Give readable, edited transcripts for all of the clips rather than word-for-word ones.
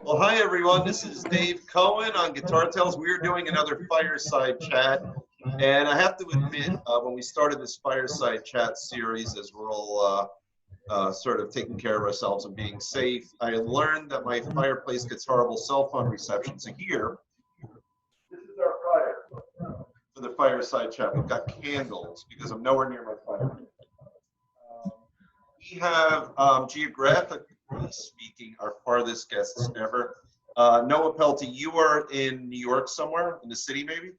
Well, hi everyone. This is Dave Cohen on Guitar Tales. We're doing another Fireside Chat, and I have to admit, when we started this Fireside Chat series, as we're all sort of taking care of ourselves and being safe, I learned that my fireplace gets horrible cell phone reception. So here, this is our fire for the Fireside Chat. We've got candles because I'm nowhere near my fire. We have, geographically speaking, our farthest guests ever. Noah Pelty, you are in New York somewhere, in the city maybe?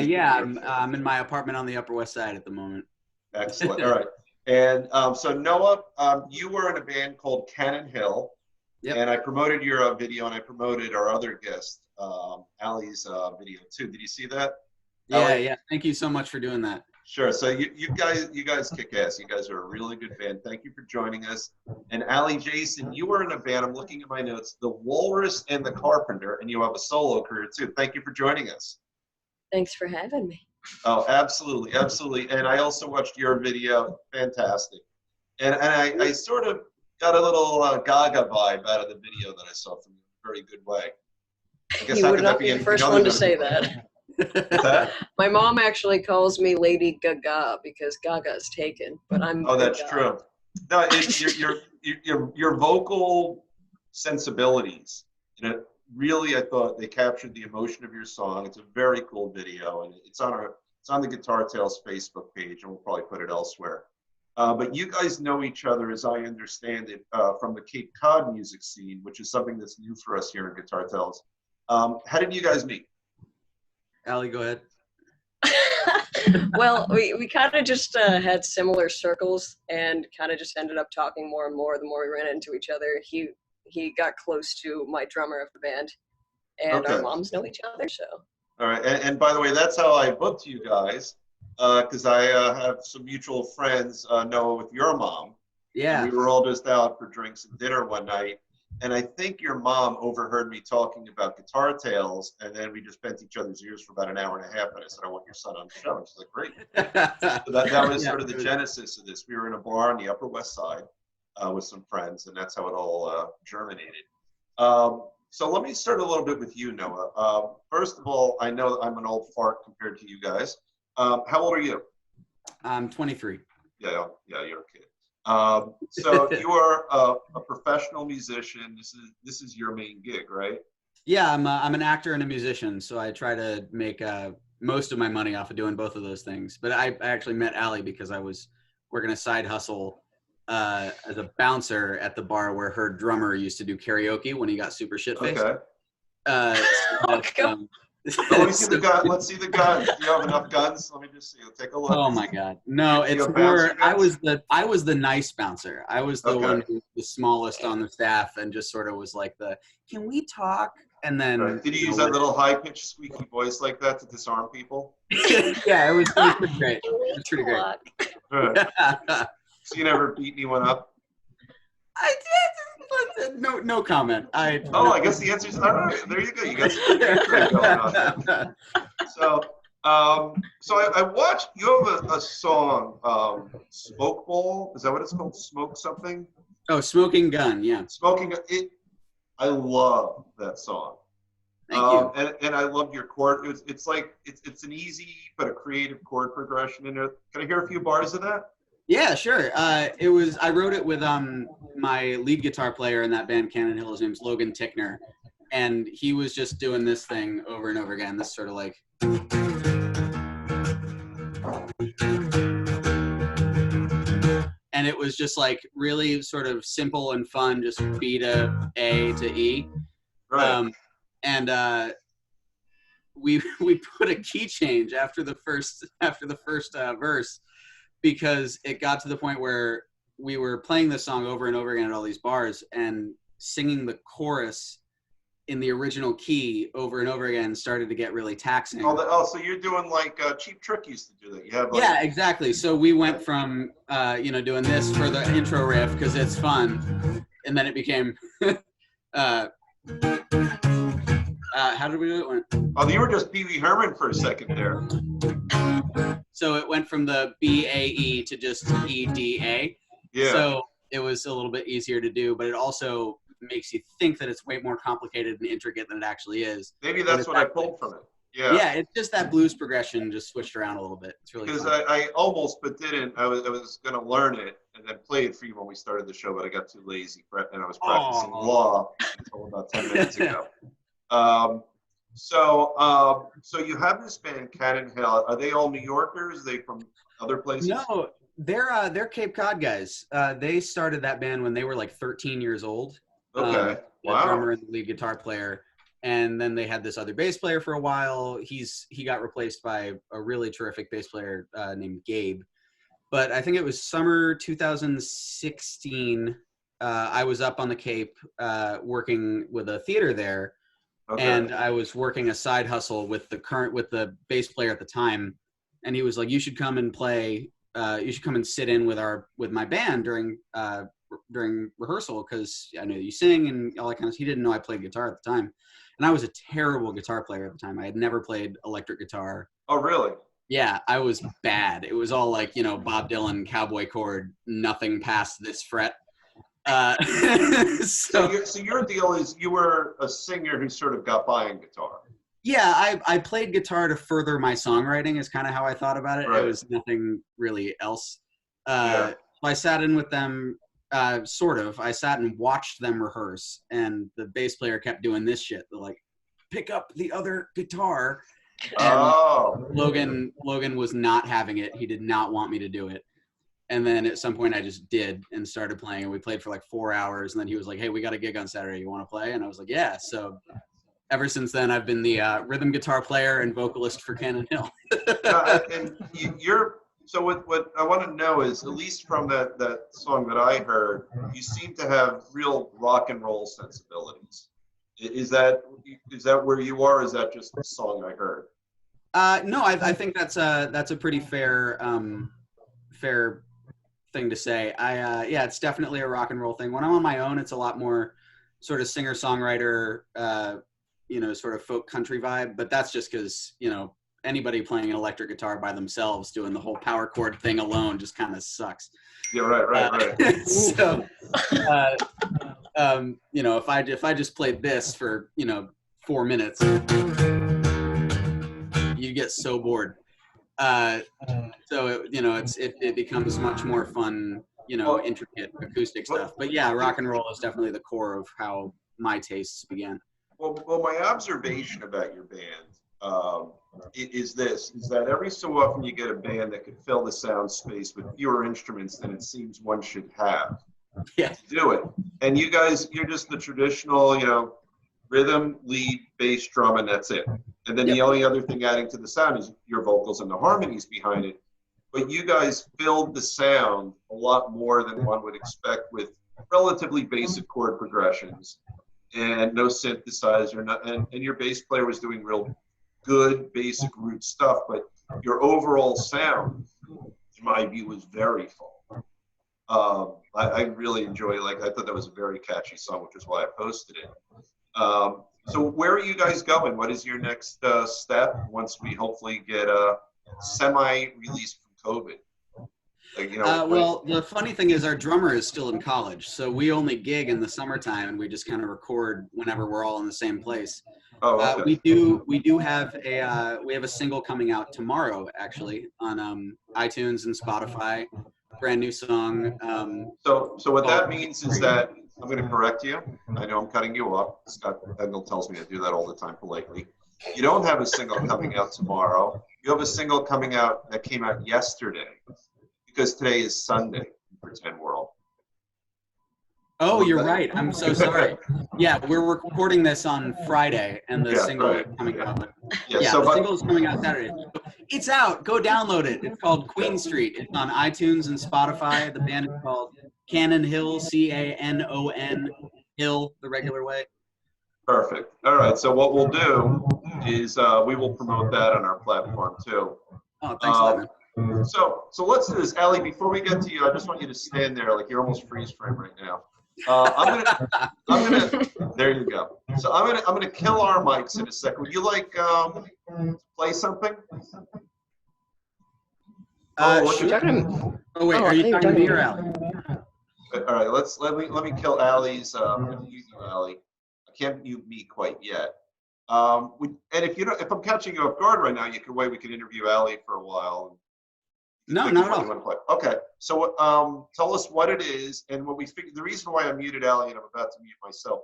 Yeah, I'm in my apartment on the Upper West Side at the moment. Excellent. All right. And so Noah, you were in a band called Cannon Hill. Yep. And I promoted your video, and I promoted our other guest, Allie's video too. Did you see that? Yeah, Allie? Yeah. Thank you so much for doing that. Sure. So you guys kick ass. You guys are a really good band. Thank you for joining us. And Allie, Jason, you were in a band. I'm looking at my notes, The Walrus and the Carpenter, and you have a solo career too. Thank you for joining us. Thanks for having me. Oh, absolutely, absolutely. And I also watched your video. Fantastic. And I sort of got a little Gaga vibe out of the video that I saw from you in a very good way. I guess you would not be the first one to say that. My mom actually calls me Lady Gaga because Gaga is taken, but I'm. Oh, that's true. No, your vocal sensibilities. You know, really, I thought they captured the emotion of your song. It's a very cool video, and it's on the Guitar Tales Facebook page, and we'll probably put it elsewhere. But you guys know each other, as I understand it, from the Cape Cod music scene, which is something that's new for us here in Guitar Tales. How did you guys meet? Allie, go ahead. Well, we kind of just had similar circles and kind of just ended up talking more and more the more we ran into each other. He got close to my drummer of the band, and our moms know each other, so. All right, and by the way, that's how I booked you guys, because I have some mutual friends, Noah, with your mom. Yeah. And we were all just out for drinks and dinner one night, and I think your mom overheard me talking about Guitar Tales, and then we just bent each other's ears for about an hour and a half, and I said, I want your son on the show. And she's like, great. So that was sort of the genesis of this. We were in a bar on the Upper West Side with some friends, and that's how it all germinated. So let me start a little bit with you, Noah. First of all, I know I'm an old fart compared to you guys. How old are you? I'm 23. Yeah, you're a kid. So you are a professional musician. This is your main gig, right? Yeah, I'm an actor and a musician, so I try to make most of my money off of doing both of those things. But I actually met Allie because I was working a side hustle as a bouncer at the bar where her drummer used to do karaoke when he got super shit-faced. Okay. Let me see the gun. Let's see the guns. Do you have enough guns? Let me just see. I'll take a look. Oh my God! No, it's more. I was the nice bouncer. I was the one who was the smallest on the staff, and just sort of was like can we talk? And then did you use that little high-pitched, squeaky voice like that to disarm people? Yeah, it was pretty great. It was pretty great. Right. So you never beat anyone up? I did. No comment. I guess the answer is all right. There you go. You got some good going on. So I watched. You have a song, "Smoke Bowl." Is that what it's called? Smoke something? Oh, Smoking Gun. Yeah. Smoking it. I love that song. Thank you. And I loved your chord. It's like it's an easy but a creative chord progression in it. Can I hear a few bars of that? Yeah, sure. I wrote it with my lead guitar player in that band, Cannon Hill. His name's Logan Tickner, and he was just doing this thing over and over again. This sort of like, and it was just like really sort of simple and fun, just B to A to E. Right. We put a key change after the first verse, because it got to the point where we were playing this song over and over again at all these bars and singing the chorus in the original key over and over again started to get really taxing. So you're doing like Cheap Trick used to do that. You have yeah, exactly. So we went from doing this for the intro riff because it's fun, and then it became how did we do it? Oh, you were just Pee Wee Herman for a second there. So it went from the B-A-E to just E-D-A. Yeah. So it was a little bit easier to do, but it also makes you think that it's way more complicated and intricate than it actually is. Maybe that's what I pulled from it. Yeah. Yeah, it's just that blues progression just switched around a little bit. It's really because fun. I almost but didn't. I was going to learn it and then play it for you when we started the show, but I got too lazy and I was practicing law until about 10 minutes ago. So you have this band, Cannon Hill. Are they all New Yorkers? Are they from other places? No, they're Cape Cod guys. They started that band when they were like 13 years old. Okay. The drummer and the lead guitar player. And then they had this other bass player for a while. He got replaced by a really terrific bass player named Gabe. But I think it was summer 2016. I was up on the Cape working with a theater there. Okay. And I was working a side hustle with the bass player at the time. And he was like, you should come and play. You should come and sit in with my band during rehearsal because I know you sing and all that kind of stuff. He didn't know I played guitar at the time. And I was a terrible guitar player at the time. I had never played electric guitar. Oh, really? Yeah, I was bad. It was all like, Bob Dylan, cowboy chord, nothing past this fret. So your deal is you were a singer who sort of got by on guitar. Yeah, I played guitar to further my songwriting is kind of how I thought about it. Right. It was nothing really else. I sat in with them. Sort of. I sat and watched them rehearse, and the bass player kept doing this shit. They're like, pick up the other guitar. And Logan was not having it. He did not want me to do it. And then at some point I just did and started playing, and we played for like 4 hours. And then he was like, hey, we got a gig on Saturday. You want to play? And I was like, yeah. So ever since then, I've been the rhythm guitar player and vocalist for Cannon Hill. And so what I want to know is, at least from that song that I heard, you seem to have real rock and roll sensibilities. Is that where you are? Or is that just the song I heard? No, I think that's a pretty fair thing to say. It's definitely a rock and roll thing. When I'm on my own, it's a lot more sort of singer-songwriter, sort of folk country vibe. But that's just because, anybody playing an electric guitar by themselves doing the whole power chord thing alone just kind of sucks. Yeah, right. So, if I just played this for 4 minutes, you get so bored. So it becomes much more fun, intricate acoustic stuff. But yeah, rock and roll is definitely the core of how my tastes began. Well, my observation about your band is that every so often you get a band that could fill the sound space with fewer instruments than it seems one should have to do it. And you guys, you're just the traditional, rhythm, lead, bass, drum, and that's it. And then the only other thing adding to the sound is your vocals and the harmonies behind it. But you guys filled the sound a lot more than one would expect with relatively basic chord progressions and no synthesizer. And your bass player was doing real good basic root stuff, but your overall sound, in my view, was very full. I really enjoy it. I thought that was a very catchy song, which is why I posted it. So where are you guys going? What is your next step once we hopefully get a semi-release from COVID? Well, the funny thing is our drummer is still in college, so we only gig in the summertime, and we just kind of record whenever we're all in the same place. Oh, okay. We do have a single coming out tomorrow, actually, on iTunes and Spotify. Brand new song. So what that means is that I'm going to correct you. I know I'm cutting you off. Scott Engel tells me to do that all the time politely. You don't have a single coming out tomorrow. You have a single coming out that came out yesterday, because today is Sunday in Pretend World. Oh, you're right. I'm so sorry. Yeah, we're recording this on Friday, and the single is coming out. The single is coming out Saturday. It's out. Go download it. It's called Queen Street. It's on iTunes and Spotify. The band is called Cannon Hill, Canon Hill, the regular way. Perfect. All right. So what we'll do is we will promote that on our platform too. Oh, thanks a lot, man. So let's do this, Allie. Before we get to you, I just want you to stand there like you're almost freeze frame right now. I'm gonna. There you go. So I'm gonna kill our mics in a second. Would you like play something? Sure. Oh wait, are you talking to me or Allie? All right, let me kill Allie's. I'm gonna mute you, Allie. I can't mute me quite yet. And if I'm catching you off guard right now, you can wait. We can interview Allie for a while. No, not at all. Okay, so tell us what it is, and what we figured. The reason why I muted Allie and I'm about to mute myself,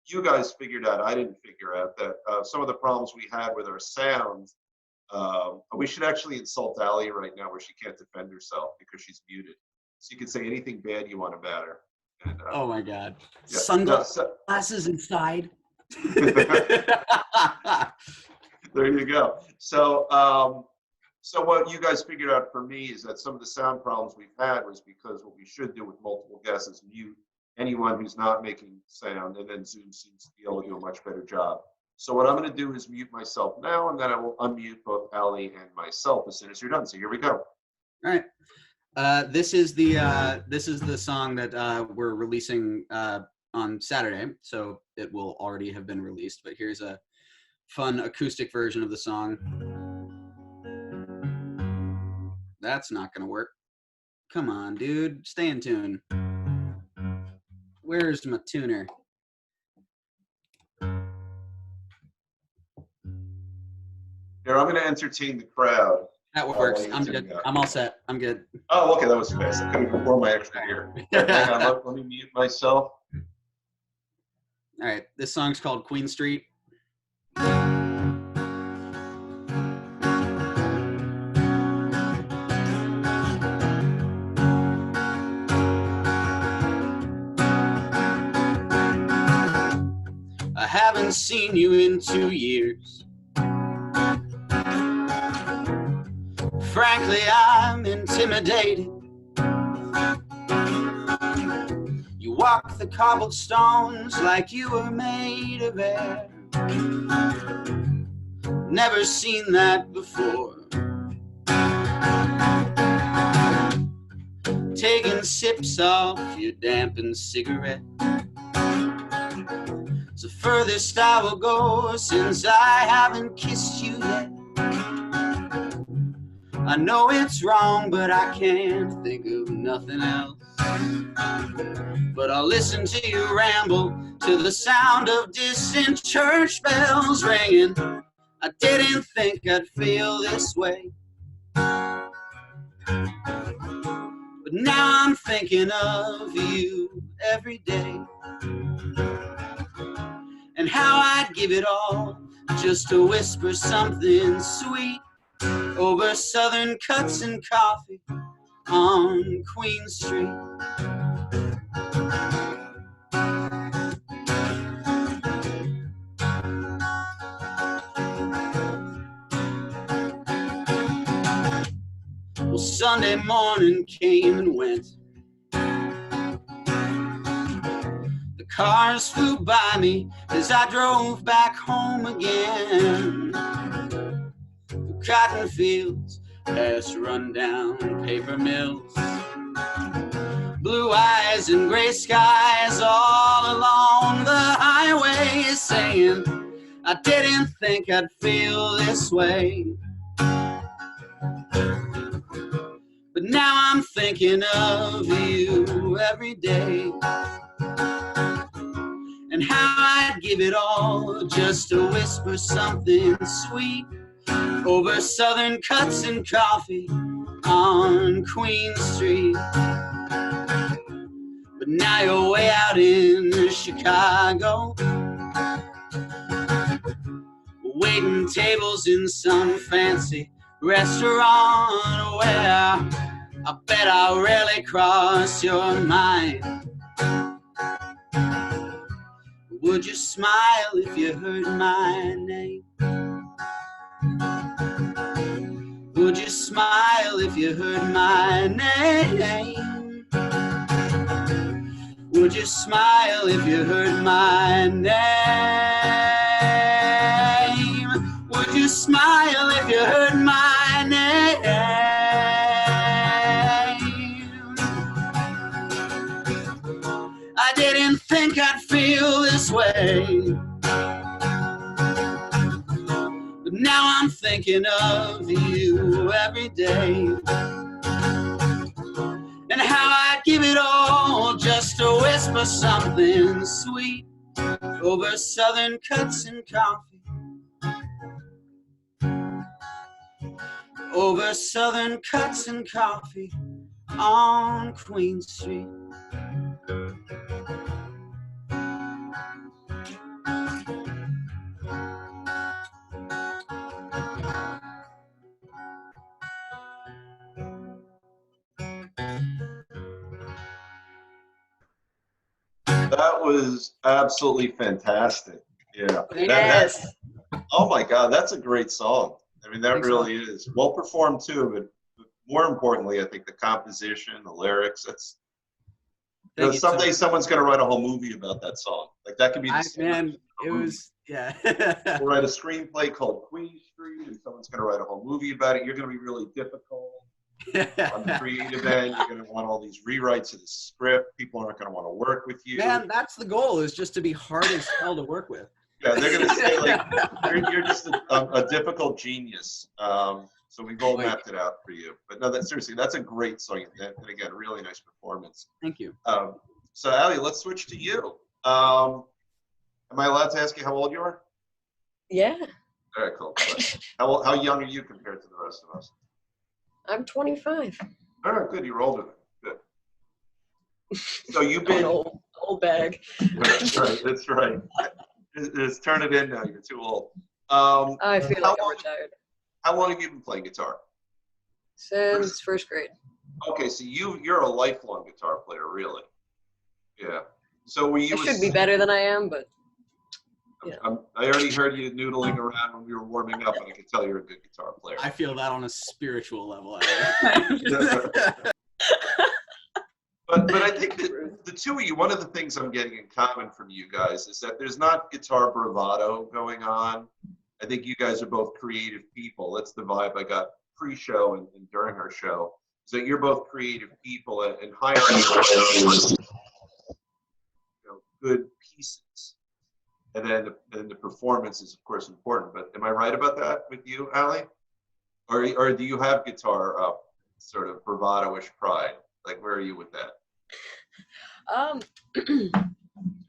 you guys figured out. I didn't figure out that some of the problems we had with our sound. We should actually insult Allie right now, where she can't defend herself because she's muted. So you can say anything bad you want about her. And, oh my God! Yeah. Sunglasses inside. There you go. So, so what you guys figured out for me is that some of the sound problems we've had was because what we should do with multiple guests is mute anyone who's not making sound, and then Zoom seems to be able to do a much better job. So what I'm going to do is mute myself now, and then I will unmute both Allie and myself as soon as you're done. So here we go. All right. This is the song that we're releasing on Saturday, so it will already have been released. But here's a fun acoustic version of the song. That's not gonna work. Come on, dude, stay in tune. Where's my tuner? Here, I'm going to entertain the crowd. That works. I'm good. I'm all set. I'm good. Oh, okay, that was fast. I couldn't even pour my extra beer. Hang on, let me mute myself. All right, this song's called Queen Street. I haven't seen you in 2 years. Frankly, I'm intimidated. You walk the cobblestones like you were made of air. Never seen that before. Taking sips off your dampened cigarette. It's the furthest I will go since I haven't kissed you yet. I know it's wrong, but I can't think of nothing else. But I'll listen to you ramble to the sound of distant church bells ringing. I didn't think I'd feel this way, but now I'm thinking of you every day, and how I'd give it all just to whisper something sweet over Southern cuts and coffee on Queen Street. Well, Sunday morning came and went. The cars flew by me as I drove back home again. The cotton fields, past run-down paper mills, blue eyes and gray skies all along the highway, saying I didn't think I'd feel this way, but now I'm thinking of you every day, and how I'd give it all just to whisper something sweet over Southern cuts and coffee on Queen Street. But now you're way out in Chicago, waiting tables in some fancy restaurant where I bet I'll rarely cross your mind. Would you smile if you heard my name? Would you smile if you heard my name? Would you smile if you heard my name? Would you smile if you heard my name? I didn't think I'd feel this way, but now I'm thinking of you every day, and how I'd give it all just to whisper something sweet over southern cuts and coffee. Over southern cuts and coffee on Queen Street. That was absolutely fantastic. Yeah. Yes. Oh my God, that's a great song. I mean, that Thanks, really is well performed too. But more importantly, I think the composition, the lyrics. That's someday someone's going to write a whole movie about that song. Like that could be. Man, it was yeah. We'll write a screenplay called Queen Street, and someone's going to write a whole movie about it. You're going to be really difficult. On the creative end, you're going to want all these rewrites of the script. People aren't going to want to work with you. Man, that's the goal, is just to be hard as hell to work with. Yeah, they're going to say, like, you're just a difficult genius. So we've all mapped it out for you. But no, seriously, that's a great song. And again, really nice performance. Thank you. So, Allie, let's switch to you. Am I allowed to ask you how old you are? Yeah. All right, cool. How young are you compared to the rest of us? I'm 25. All right, good. You're older than good. So you've been old bag. That's right. That's right. Just turn it in now. You're too old. I feel like I'm retired. How long have you been playing guitar? Since first grade. Okay, so you're a lifelong guitar player, really. Yeah. So were you? I should be better than I am, but. Yeah. I already heard you noodling around when we were warming up, and I can tell you're a good guitar player. I feel that on a spiritual level. But I think that the two of you, one of the things I'm getting in common from you guys is that there's not guitar bravado going on. I think you guys are both creative people. That's the vibe I got pre-show and during our show. Is that you're both creative people and hiring good pieces. And then the performance is, of course, important. But am I right about that with you, Allie? Or do you have guitar sort of bravado-ish pride? Like, where are you with that?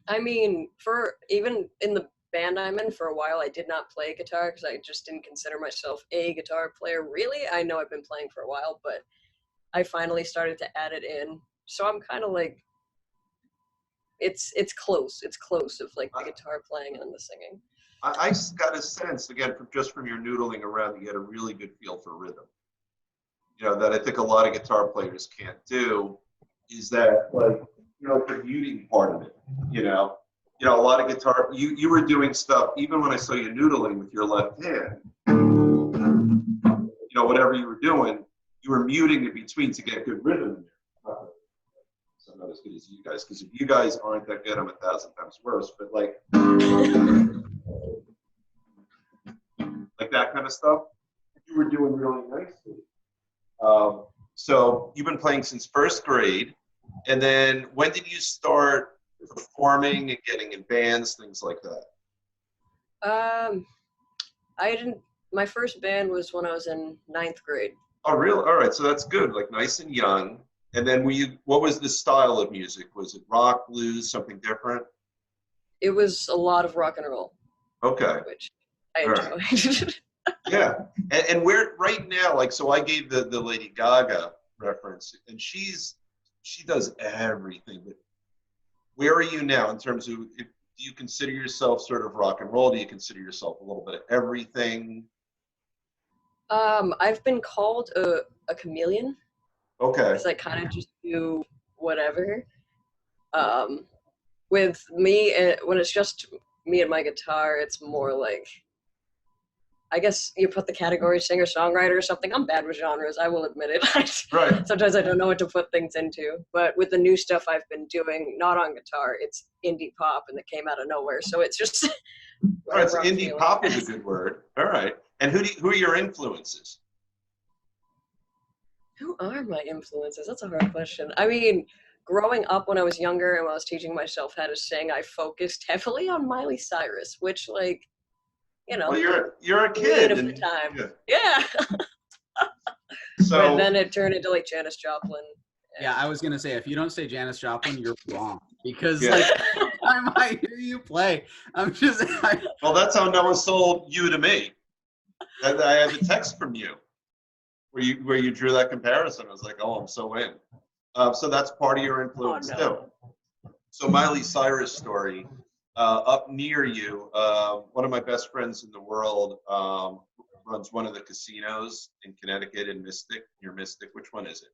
I mean, even in the band I'm in, for a while, I did not play guitar because I just didn't consider myself a guitar player. Really, I know I've been playing for a while, but I finally started to add it in. So I'm kind of like, it's close. It's close of like the guitar playing and the singing. I got a sense, again, from your noodling around, that you had a really good feel for rhythm. You know, that I think a lot of guitar players can't do, is that, like, you know, the muting part of it. You know, a lot of guitar, you were doing stuff, even when I saw you noodling with your left hand, you know, whatever you were doing, you were muting in between to get good rhythm in there. So I'm not as good as you guys, because if you guys aren't that good, I'm 1,000 times worse. But like that kind of stuff, you were doing really nicely. So you've been playing since first grade, and then when did you start performing and getting in bands, things like that? My first band was when I was in 9th grade. Oh, really? All right, so that's good, like nice and young. And then what was the style of music? Was it rock, blues, something different? It was a lot of rock and roll. Okay. Which I enjoy. Right. Yeah. And where right now, like, so I gave the Lady Gaga reference, and she does everything. But where are you now in terms of, do you consider yourself sort of rock and roll? Do you consider yourself a little bit of everything? I've been called a chameleon. Okay. Because I kind of just do whatever. With me, when it's just me and my guitar, it's more like, I guess you put the category singer-songwriter or something. I'm bad with genres, I will admit it. Right. Sometimes I don't know what to put things into. But with the new stuff I've been doing, not on guitar, it's indie pop, and it came out of nowhere. So it's just... All right, so indie pop is a good word. All right. And who are your influences? Who are my influences? That's a hard question. I mean, growing up when I was younger and when I was teaching myself how to sing, I focused heavily on Miley Cyrus, which, like, you know, well, you're a kid of the time. Yeah. So but then it turned into like Janis Joplin Yeah, I was gonna say, if you don't say Janis Joplin, you're wrong. Because like every time I hear you play, I'm just Well, that's how Noah sold you to me. I had the text from you where you drew that comparison. I was like, oh, I'm so in. So that's part of your influence too. So Miley Cyrus story, up near you, one of my best friends in the world runs one of the casinos in Connecticut in Mystic, near Mystic. Which one is it?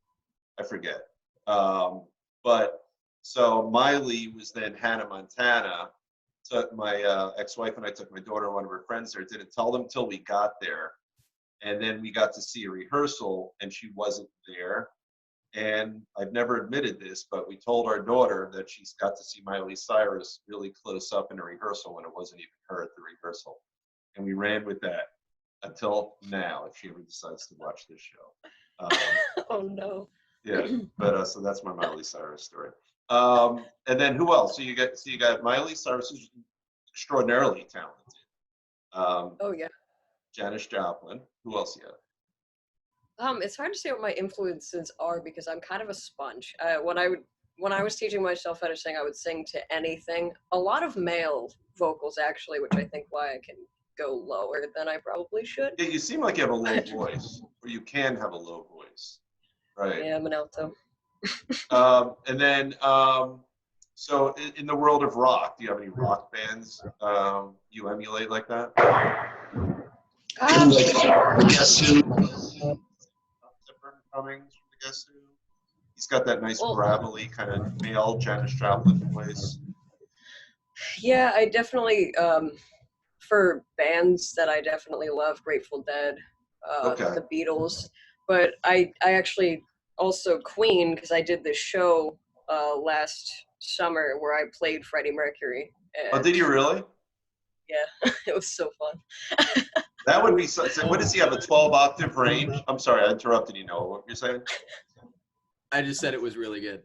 I forget. But so Miley was then Hannah Montana. So my ex-wife and I took my daughter and one of her friends there. Didn't tell them till we got there. And then we got to see a rehearsal and she wasn't there. And I've never admitted this, but we told our daughter that she's got to see Miley Cyrus really close up in a rehearsal when it wasn't even her at the rehearsal. And we ran with that until now, if she ever decides to watch this show. Oh no. Yeah, but so that's my Miley Cyrus story. And then who else? So you got Miley Cyrus, who's extraordinarily talented. Oh yeah. Janis Joplin. Who else you have? It's hard to say what my influences are because I'm kind of a sponge. When I was teaching myself how to sing, I would sing to anything. A lot of male vocals, actually, which I think why I can go lower than I probably should. Yeah, you seem like you have a low voice, or you can have a low voice, right? Yeah, I'm an alto. And then, so in the world of rock, do you have any rock bands you emulate like that? Guess Who? Cummings from the Guess Who. He's got that nice gravelly kind of male Janis Joplin voice. Yeah, I definitely for bands that I definitely love, Grateful Dead, the Beatles, but I actually also Queen because I did this show last summer where I played Freddie Mercury. Oh, did you really? Yeah, it was so fun. That would be so. What does he have? A 12-octave range? I'm sorry, I interrupted you. Noah, what were you saying? I just said it was really good.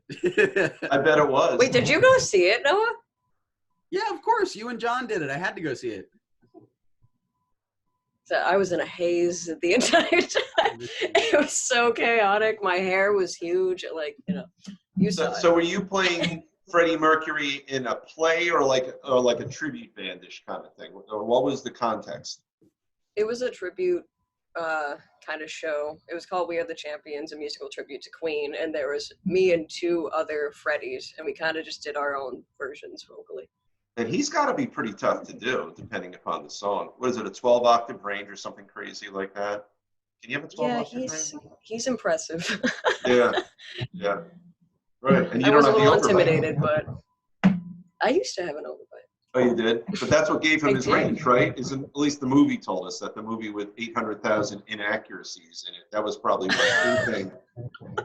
I bet it was. Wait, did you go see it, Noah? Yeah, of course. You and John did it. I had to go see it. So I was in a haze the entire time. It was so chaotic. My hair was huge. Like, you saw it. So were you playing Freddie Mercury in a play or like a tribute bandish kind of thing? Or what was the context? It was a tribute kind of show. It was called We Are the Champions, a musical tribute to Queen. And there was me and two other Freddies. And we kind of just did our own versions vocally. And he's got to be pretty tough to do, depending upon the song. What is it, a 12-octave range or something crazy like that? Can you have a 12-octave range? He's impressive. Yeah. Right. And you I was don't a have little the overbite. intimidated, but I used to have an overbite. Oh, you did? But that's what gave him I his did. range, right? Isn't at least the movie told us that the movie with 800,000 inaccuracies in it. That was probably my thing.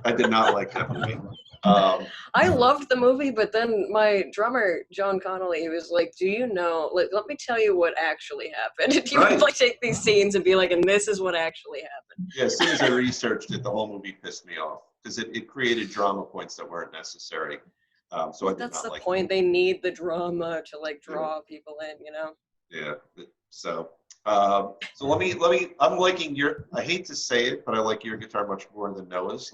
I did not like that movie. I loved the movie, but then my drummer, John Connolly, he was like, do you know, like, let me tell you what actually happened. He would like take these scenes and be like, and this is what actually happened. Yeah, as soon as I researched it, the whole movie pissed me off because it created drama points that weren't necessary. So I did That's not the like point. it. They need the drama to like draw people in, Yeah. So let me. I'm liking I hate to say it, but I like your guitar much more than Noah's.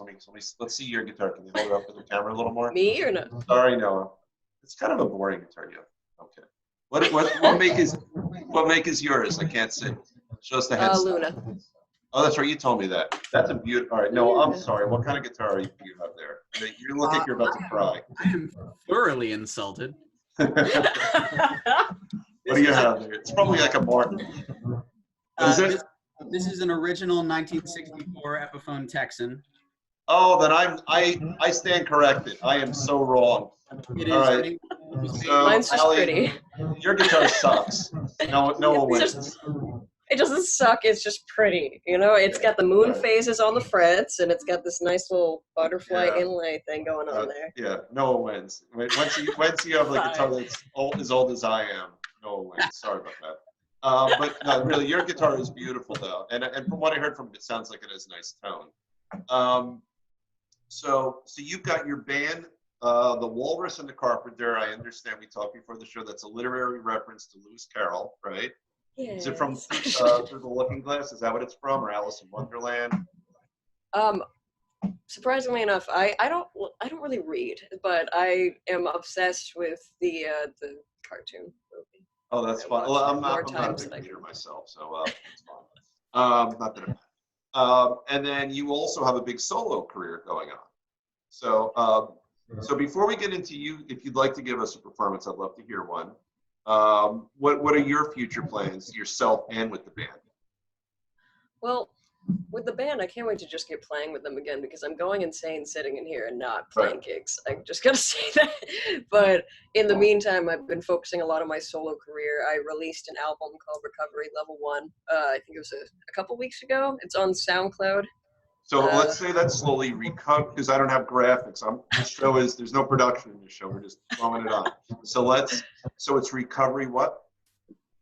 Let's see your guitar. Can you hold it up to the camera a little more? Me or no? Sorry, Noah. It's kind of a boring guitar, yeah. Okay. What make is yours? I can't see. Show us the headset. Luna. Oh, that's right. You told me that. That's a beautiful. All right. No, I'm sorry. What kind of guitar do you have there? You look like you're about to cry. I'm thoroughly insulted. What do you have there? It's probably like a Martin. This is an original 1964 Epiphone Texan. Oh, then I stand corrected. I am so wrong. It is. All right. So, Mine's just Allie, pretty. Your guitar sucks. No one wins. It doesn't suck. It's just pretty. It's got the moon phases on the frets, and it's got this nice little butterfly inlay thing going on there. Yeah, Noah wins. Once you have like a guitar that's as old as I am, Noah wins. Sorry about that. But no, really, your guitar is beautiful though, and from what I heard from it, it sounds like it has a nice tone. So you've got your band, The Walrus and the Carpenter. I understand we talked before the show. That's a literary reference to Lewis Carroll, right? Yes. Is it from Through the Looking Glass? Is that what it's from, or Alice in Wonderland? surprisingly enough, I don't really read, but I am obsessed with the cartoon movie. Oh, that's fun. Well, I'm not a big reader myself, so it's fine. Not that and then you also have a big solo career going on. So, so before we get into you, if you'd like to give us a performance, I'd love to hear one. What are your future plans, yourself and with the band? Well, with the band, I can't wait to just get playing with them again because I'm going insane sitting in here and not playing gigs. I just gotta say that. But in the meantime, I've been focusing a lot on my solo career. I released an album called Recovery Level 1. I think it was a couple weeks ago. It's on SoundCloud. So let's say that slowly, because I don't have graphics. This show there's no production in this show. We're just throwing it on. So it's Recovery what?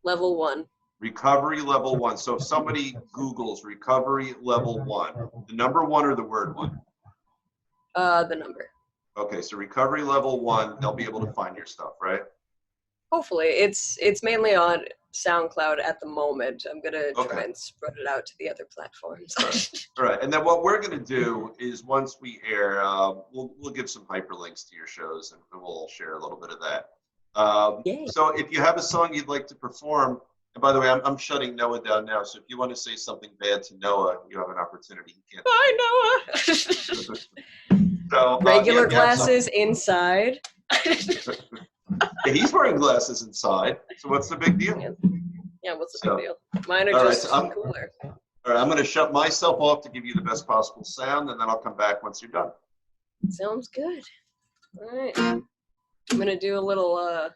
Level 1. Recovery Level 1. So if somebody Googles Recovery Level 1, the number 1 or the word 1? The number. Okay, so Recovery Level 1, they'll be able to find your stuff, right? Hopefully. It's mainly on SoundCloud at the moment. I'm gonna try and spread it out to the other platforms. All right. And then what we're gonna do is once we air, we'll give some hyperlinks to your shows and we'll share a little bit of that. So if you have a song you'd like to perform, and by the way, I'm shutting Noah down now. So if you want to say something bad to Noah, you have an opportunity. You can't. Bye, Noah. So, regular glasses inside. Yeah, he's wearing glasses inside. So what's the big deal? Yeah, what's the big deal? Mine are just cooler. All right, I'm going to shut myself off to give you the best possible sound, and then I'll come back once you're done. Sounds good. All right. I'm going to do a little,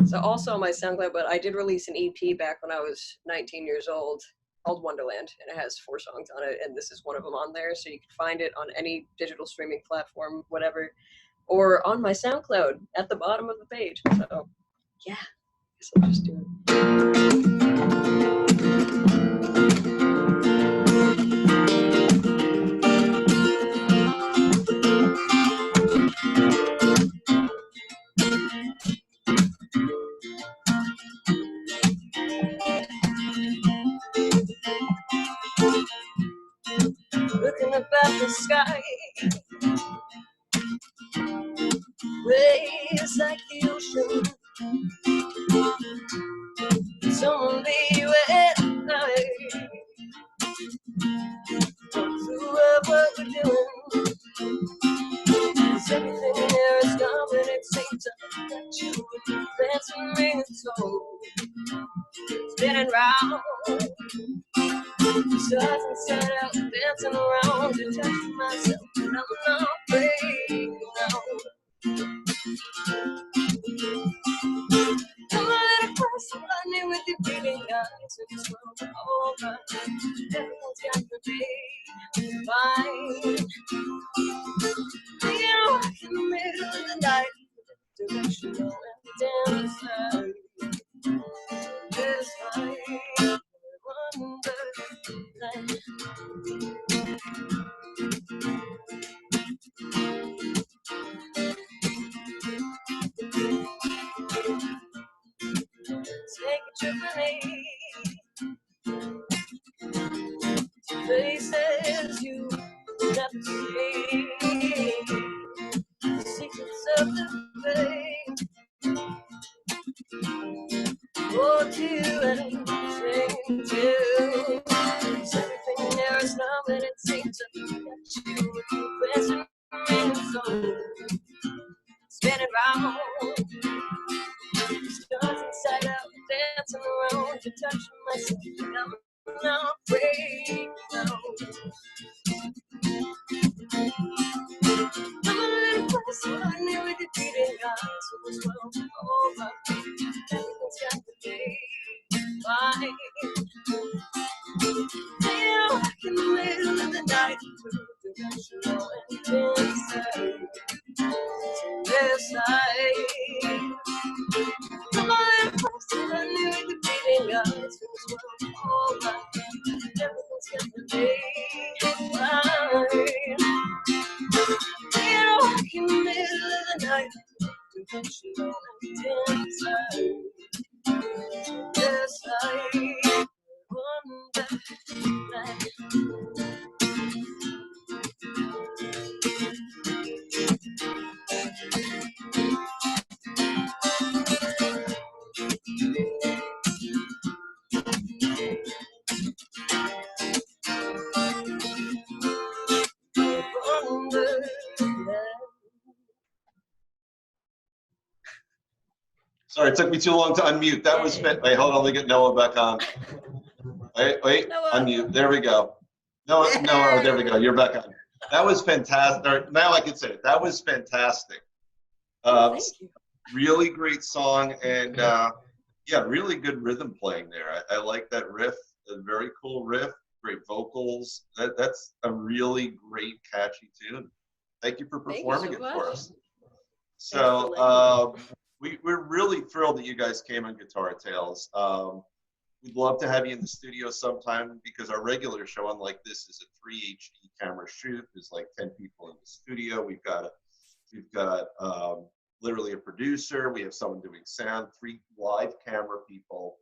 so also on my SoundCloud, but I did release an EP back when I was 19 years old called Wonderland, and it has 4 songs on it, and this is one of them on there, so you can find it on any digital streaming platform, whatever, or on my SoundCloud at the bottom of the page. So, yeah, I guess I'll just do it. Looking up at the sky, waves like the ocean. Someone be with me. Through what we're doing, 'cause everything in here is gone, but it seems that you would dance with me and so spinning round. Stars inside out, dancing around, and touching myself, and I'm not afraid now. I'm a little closer, running with your beating eyes, and it's all right. Everyone's got to be fine. Being rock in the middle of the night, directional and inside. This night, Wonderland. Take a trip with me to places you never see. The secrets of the faith. Oh, to and sing to. 'Cause everything there is now, and it seems that you question me so. Spinning round. Stars inside out, dancing around, you're touching myself, and I'm not afraid now. I'm a little closer, I knew with your beating eyes, so it's well over. Everything's got to be fine. Being rock in the middle of the night, directional and inside. This side. I'm a little closer, I knew with your beating eyes, so it's well Sorry, it took me too long to unmute. That was fit. Wait, hold on, let me get Noah back on. Wait, Noah. unmute. There we go. Noah, there we go. You're back on. That was fantastic. Now I can say it. That was fantastic. Thank you. Really great song, and yeah, really good rhythm playing there. I like that riff. A very cool riff. Great vocals. That's a really great, catchy tune. Thank you for performing it for us. So we're really thrilled that you guys came on Guitar Tales. We'd love to have you in the studio sometime because our regular show, unlike this, is a 3 HD camera shoot. There's like 10 people in the studio. We've got literally a producer. We have someone doing sound, 3 live camera people.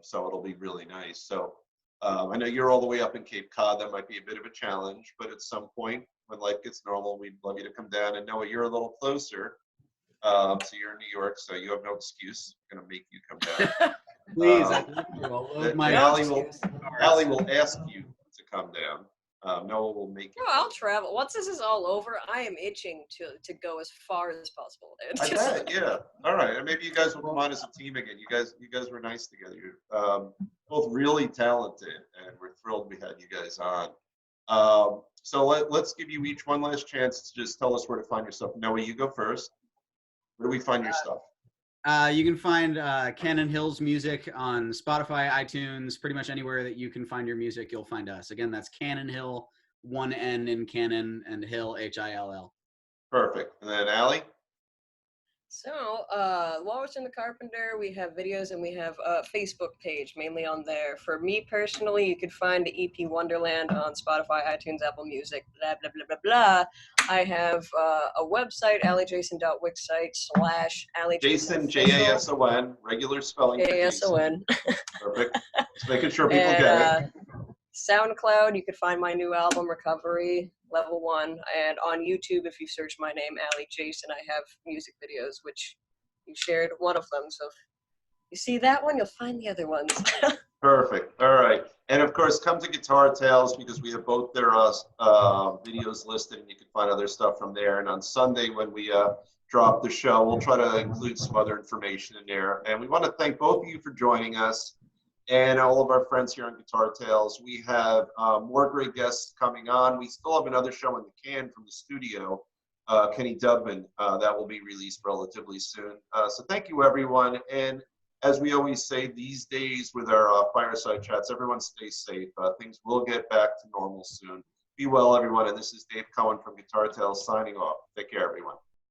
So it'll be really nice. So I know you're all the way up in Cape Cod. That might be a bit of a challenge, but at some point when life gets normal, we'd love you to come down. And Noah, you're a little closer. So you're in New York, so you have no excuse. I'm going to make you come down. Please, I'd love to. I'll load my Allie will ask you to come down. Noah will make you. No, I'll travel. Once this is all over, I am itching to go as far as possible. I bet, yeah. All right, and maybe you guys will come on as a team again. You guys were nice together. You're both really talented, and we're thrilled we had you guys on. So let's give you each one last chance to just tell us where to find your stuff. Noah, you go first. Where do we find your stuff? You can find Cannon Hill's music on Spotify, iTunes, pretty much anywhere that you can find your music, you'll find us. Again, that's Cannon Hill, 1 N in Cannon, and Hill, Hill. Perfect. And then Allie? So, Walrus and the Carpenter, we have videos and we have a Facebook page, mainly on there. For me personally, you could find the EP Wonderland on Spotify, iTunes, Apple Music, blah, blah, blah, blah, blah. I have a website, alliejason.wixsite/ Jason, Jason, regular spelling. Jason. Perfect. Just making sure people get it. SoundCloud, you could find my new album, Recovery, Level 1. And on YouTube, if you search my name, Allie Jason, I have music videos, which you shared one of them. So if you see that one, you'll find the other ones. Perfect. All right. And of course, come to Guitar Tales because we have both their videos listed, and you can find other stuff from there. And on Sunday, when we drop the show, we'll try to include some other information in there. And we want to thank both of you for joining us and all of our friends here on Guitar Tales. We have more great guests coming on. We still have another show in the can from the studio, Kenny Dubman, that will be released relatively soon. So thank you, everyone. And as we always say, these days with our Fireside Chats, everyone stay safe. Things will get back to normal soon. Be well, everyone. And this is Dave Cohen from Guitar Tales signing off. Take care, everyone.